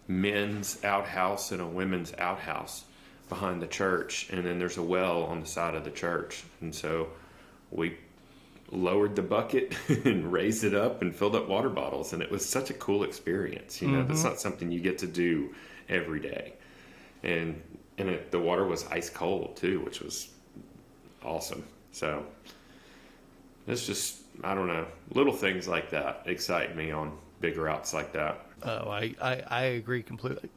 men's outhouse and a women's outhouse behind the church. And then there's a well on the side of the church. And so we lowered the bucket and raised it up and filled up water bottles. And it was such a cool experience. You know, that's not something you get to do every day. And the water was ice cold too, which was awesome. So it's just, I don't know, little things like that excite me on big routes like that.
Oh, I agree completely.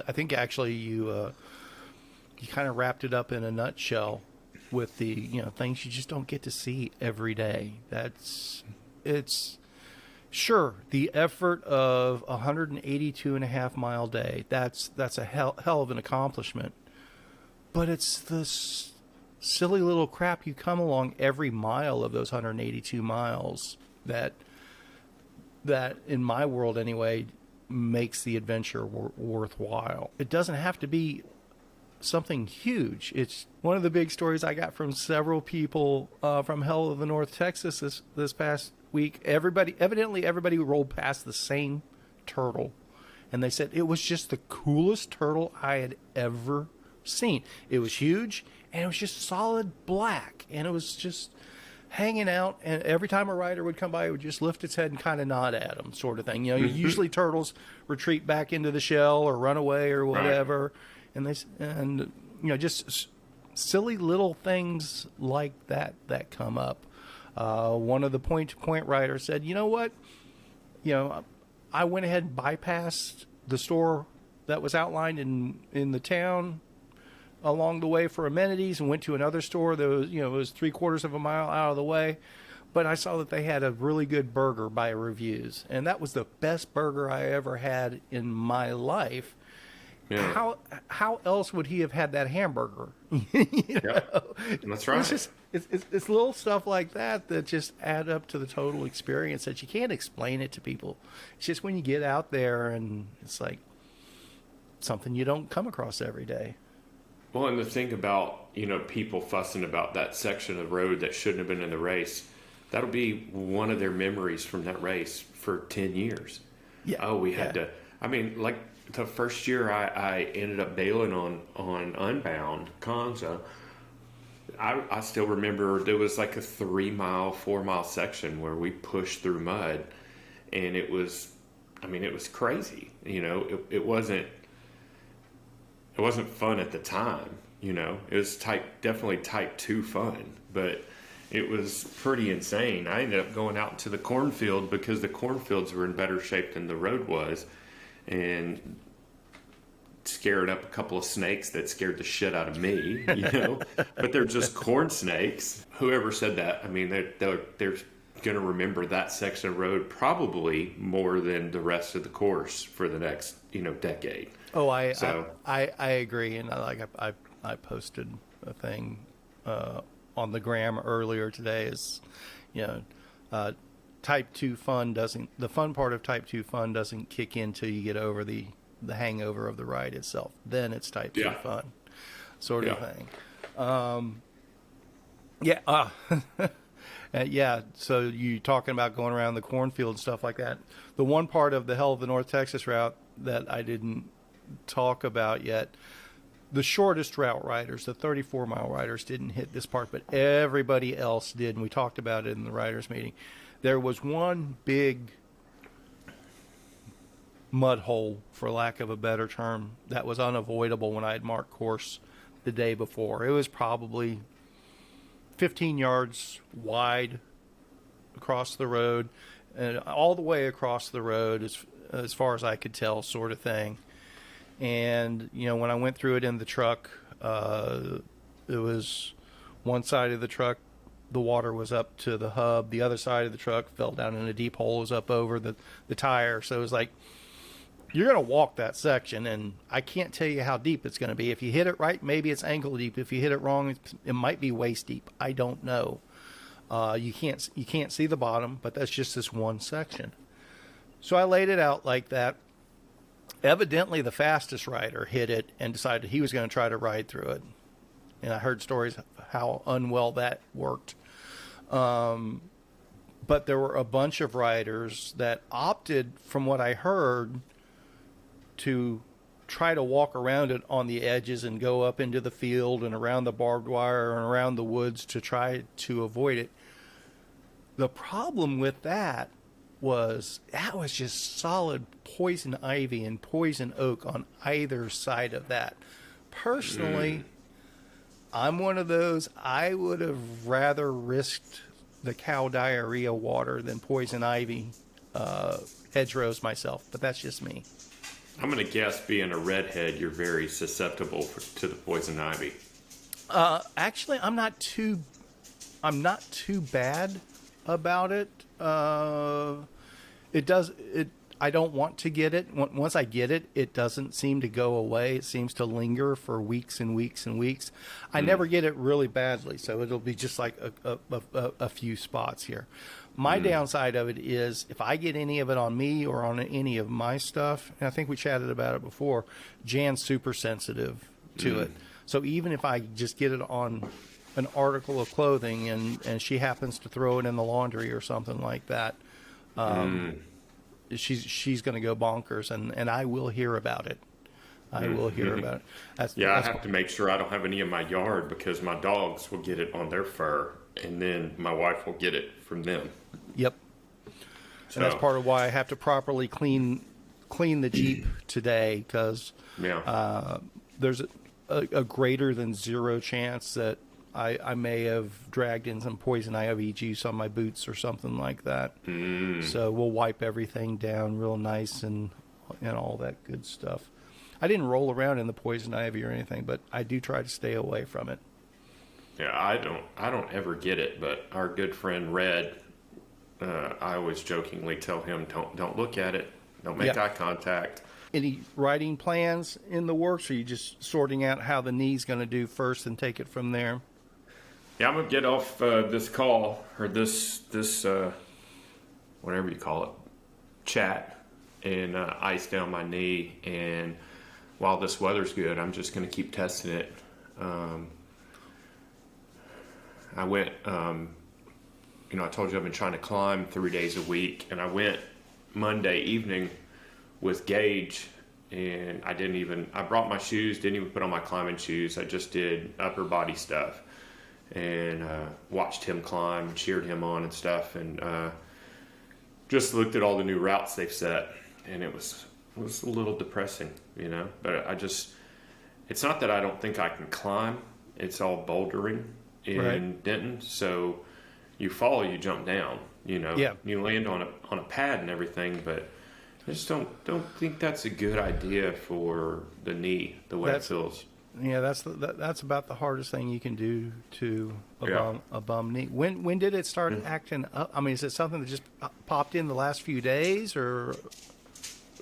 I think actually you kind of wrapped it up in a nutshell with the, things you just don't get to see every day. It's sure the effort of 182.5 mile day. That's a hell of an accomplishment, but it's this silly little crap you come along every mile of those 182 miles that in my world anyway makes the adventure worthwhile. It doesn't have to be something huge. It's one of the big stories I got from several people from Hell of the North, Texas this past week. Everybody rolled past the same turtle, and they said it was just the coolest turtle I had ever seen. It was huge, and it was just solid black, and it was just hanging out, and every time a rider would come by, it would just lift its head and kind of nod at them, sort of thing. Usually turtles retreat back into the shell or run away or whatever, right. and just silly little things like that come up. One of the point-to-point riders said, "You know what? I went ahead and bypassed the store that was outlined in the town along the way for amenities and went to another store that was, it was 3/4 of a mile out of the way. But I saw that they had a really good burger by reviews. And that was the best burger I ever had in my life." Yeah. How else would he have had that hamburger?
Yeah, that's right.
It's little stuff like that just add up to the total experience that you can't explain it to people. It's just when you get out there and it's like something you don't come across every day.
Well, and the thing about, people fussing about that section of road that shouldn't have been in the race, that'll be one of their memories from that race for 10 years.
Yeah.
Oh, we had to, like the first year I ended up bailing on Unbound, Kanza. I still remember there was like a 3-mile, 4-mile section where we pushed through mud, and it was crazy. It wasn't fun at the time, It was definitely type 2 fun, but it was pretty insane. I ended up going out into the cornfield because the cornfields were in better shape than the road was, and scared up a couple of snakes that scared the shit out of me, But they're just corn snakes. Whoever said that, they're going to remember that section of road probably more than the rest of the course for the next, decade.
Oh, I agree, and I posted a thing on the gram earlier today. Is type 2 fun the fun part of type 2 fun doesn't kick in till you get over the hangover of the ride itself. Then it's type 2 fun, sort of thing. So you talking about going around the cornfield and stuff like that. The one part of the Hell of the North Texas route that I didn't talk about yet, the shortest route riders, the 34-mile riders, didn't hit this part, but everybody else did, and we talked about it in the riders meeting. There was one big mud hole, for lack of a better term, that was unavoidable when I had marked course the day before. It was probably 15 yards wide across the road, and all the way across the road as far as I could tell, sort of thing. And when I went through it in the truck, it was one side of the truck, the water was up to the hub. The other side of the truck fell down in a deep hole, was up over the tire. So it was like, you're going to walk that section, and I can't tell you how deep it's going to be. If you hit it right, maybe it's ankle deep. If you hit it wrong, it might be waist deep. I don't know. You can't see the bottom, but that's just this one section. So I laid it out like that. Evidently, the fastest rider hit it and decided he was going to try to ride through it. And I heard stories how unwell that worked. But there were a bunch of riders that opted, from what I heard, to try to walk around it on the edges and go up into the field and around the barbed wire and around the woods to try to avoid it. The problem with that was just solid poison ivy and poison oak on either side of that. Personally, I'm one of those, I would have rather risked the cow diarrhea water than poison ivy hedgerows myself, but that's just me.
I'm going to guess, being a redhead, you're very susceptible to the poison ivy.
Actually, I'm not too bad about it. I don't want to get it. Once I get it, it doesn't seem to go away. It seems to linger for weeks and weeks and weeks. I never get it really badly, so it'll be just like a few spots here. My downside of it is if I get any of it on me or on any of my stuff, and I think we chatted about it before, Jan's super sensitive to it. So even if I just get it on an article of clothing and she happens to throw it in the laundry or something like that, she's going to go bonkers, and I will hear about it. I will hear about it.
I have to make sure I don't have any in my yard, because my dogs will get it on their fur, and then my wife will get it from them.
Yep. So, and that's part of why I have to properly clean the Jeep today, because there's a greater than zero chance that I may have dragged in some poison ivy juice on my boots or something like that. So we'll wipe everything down real nice and all that good stuff. I didn't roll around in the poison ivy or anything, but I do try to stay away from it.
Yeah, I don't ever get it, but our good friend Red, I always jokingly tell him, don't look at it, don't make eye contact.
Any riding plans in the works, or are you just sorting out how the knee's going to do first and take it from there?
Yeah, I'm going to get off this call, or this whatever you call it, chat, and ice down my knee. And while this weather's good, I'm just going to keep testing it. I went, I told you I've been trying to climb 3 days a week, and I went Monday evening with Gage, and I brought my shoes, didn't even put on my climbing shoes. I just did upper body stuff, and watched him climb and cheered him on and stuff, and just looked at all the new routes they've set, and it was a little depressing, but it's not that I don't think I can climb. It's all bouldering in Denton, so you fall, you jump down, you land on a pad and everything, but I just don't think that's a good idea for the knee, the way it feels.
Yeah, that's about the hardest thing you can do to a bum knee. When did it start acting up? I mean, is it something that just popped in the last few days, or?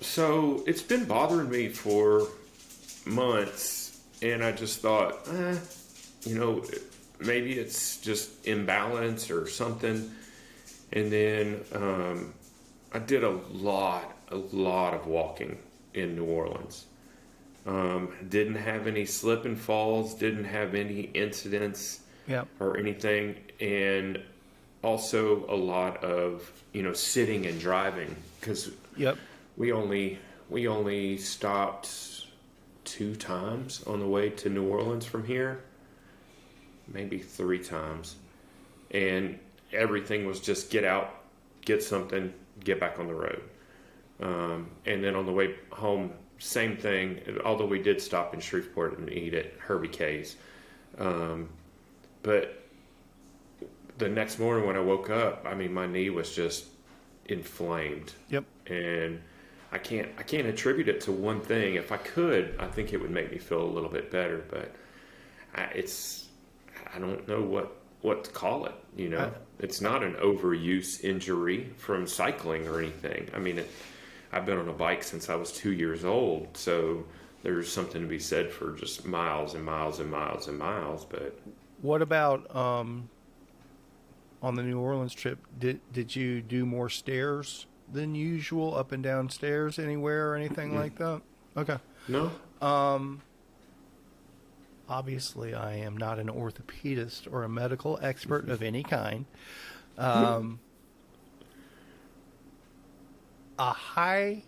So it's been bothering me for months, and I just thought, maybe it's just imbalance or something. And then I did a lot of walking in New Orleans. Didn't have any slip and falls, didn't have any incidents or anything. And also a lot of, sitting and driving, because we only stopped 2 times on the way to New Orleans from here. Maybe 3 times, and everything was just get out, get something, get back on the road. And then on the way home, same thing, although we did stop in Shreveport and eat at Herbie K's. But the next morning when I woke up, I mean, my knee was just inflamed.
Yep.
And I can't attribute it to one thing. If I could, I think it would make me feel a little bit better. But I don't know what to call it. You know, it's not an overuse injury from cycling or anything. I mean, I've been on a bike since I was 2 years old, so there's something to be said for just miles and miles and miles and miles. But
what about on the New Orleans trip? Did you do more stairs than usual, up and down stairs anywhere or anything like that? Okay.
no,
Obviously, I am not an orthopedist or a medical expert of any kind. A high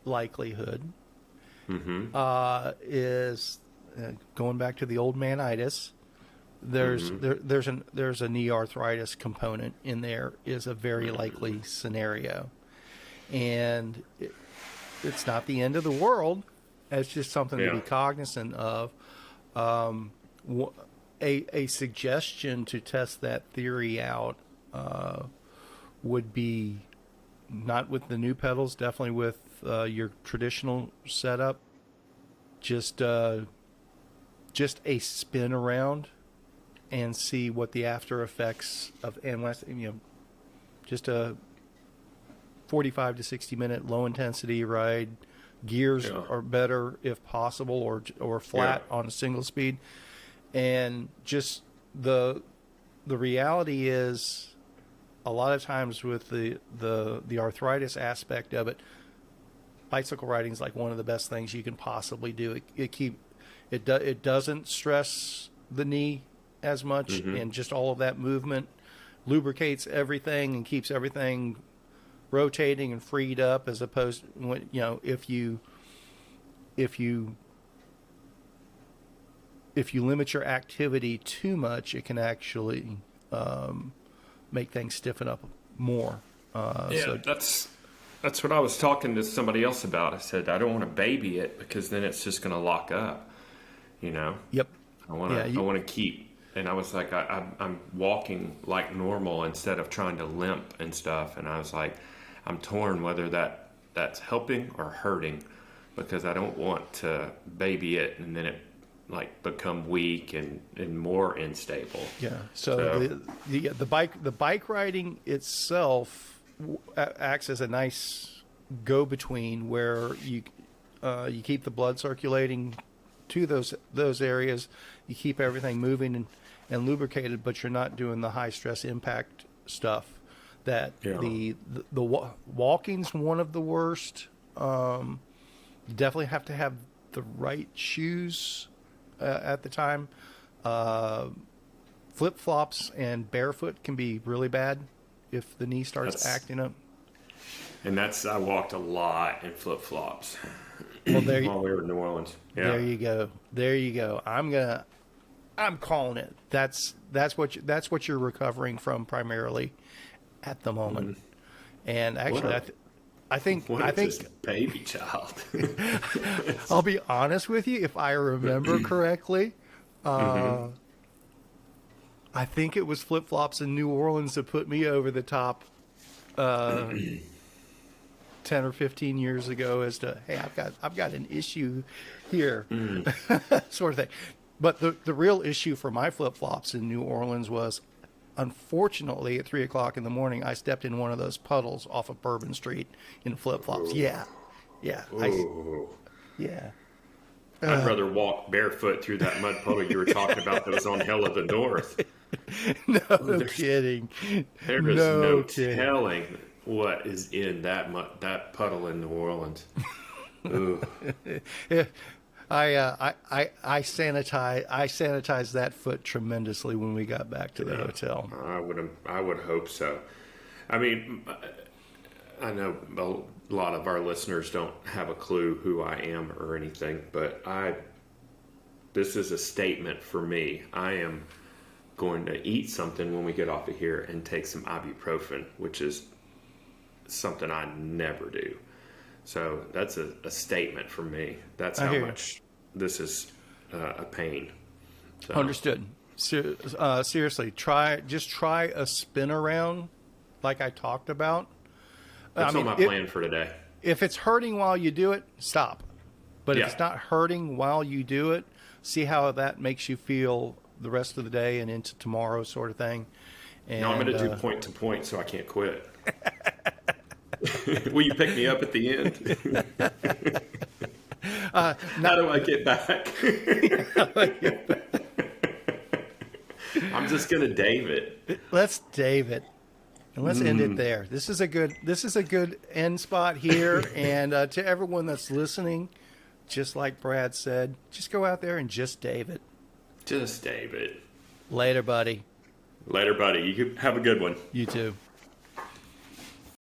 likelihood is going back to the old manitis. There's a knee arthritis component in there, is a very likely scenario, and it's not the end of the world. It's just something to be cognizant of. A suggestion to test that theory out would be not with the new pedals, definitely with your traditional setup. Just a spin around and see what the after effects of, and just a 45 to 60 minute low intensity ride. Gears are better if possible, or flat on a single speed. And just the reality is, a lot of times with the arthritis aspect of it, bicycle riding is like one of the best things you can possibly do. It doesn't stress the knee as much, and just all of that movement lubricates everything and keeps everything rotating and freed up, as opposed to, if you limit your activity too much, it can actually make things stiffen up more.
That's what I was talking to somebody else about. I said I don't want to baby it, because then it's just going to lock up. You know.
Yep.
I want to keep. And I was like, I'm walking like normal instead of trying to limp and stuff. And I was like, I'm torn whether that's helping or hurting, because I don't want to baby it and then it like become weak and more unstable.
Yeah. So the bike riding itself acts as a nice go between, where you keep the blood circulating to those areas, you keep everything moving and lubricated, but you're not doing the high stress impact stuff. That the walking's one of the worst. Definitely have to have the right shoes at the time. Flip flops and barefoot can be really bad if the knee starts acting up.
And I walked a lot in flip flops.
Well,
while we were in New Orleans.
Yeah. There you go. I'm calling it. That's what you're recovering from primarily at the moment. And actually, I think
just a baby child.
I'll be honest with you, if I remember correctly, I think it was flip flops in New Orleans that put me over the top 10 or 15 years ago, as to, hey, I've got an issue here, sort of thing. But the real issue for my flip flops in New Orleans was, unfortunately, at 3 o'clock in the morning, I stepped in one of those puddles off of Bourbon Street in flip flops. Yeah.
I'd rather walk barefoot through that mud puddle you were talking about that was on Hell of the North.
No kidding.
There is no telling what is in that puddle in New Orleans.
I sanitized that foot tremendously when we got back to the hotel.
I would hope so. I mean, I know a lot of our listeners don't have a clue who I am or anything, but this is a statement for me. I am going to eat something when we get off of here and take some ibuprofen, which is something I never do. So that's a statement for me. That's how much this is a pain. So.
Understood. Seriously, try a spin around like I talked about.
That's on my plan for today.
If it's hurting while you do it, stop. But if
Yeah.
it's not hurting while you do it, see how that makes you feel the rest of the day and into tomorrow, sort of thing. And,
No, I'm going to do point to point so I can't quit. Will you pick me up at the end? How do I get back? I'm just going to Dave it.
Let's Dave it. And let's end it there. This is a good end spot here. And to everyone that's listening, just like Brad said, just go out there and just Dave it.
Just Dave it.
Later, buddy.
Later, buddy. You have a good one.
You too.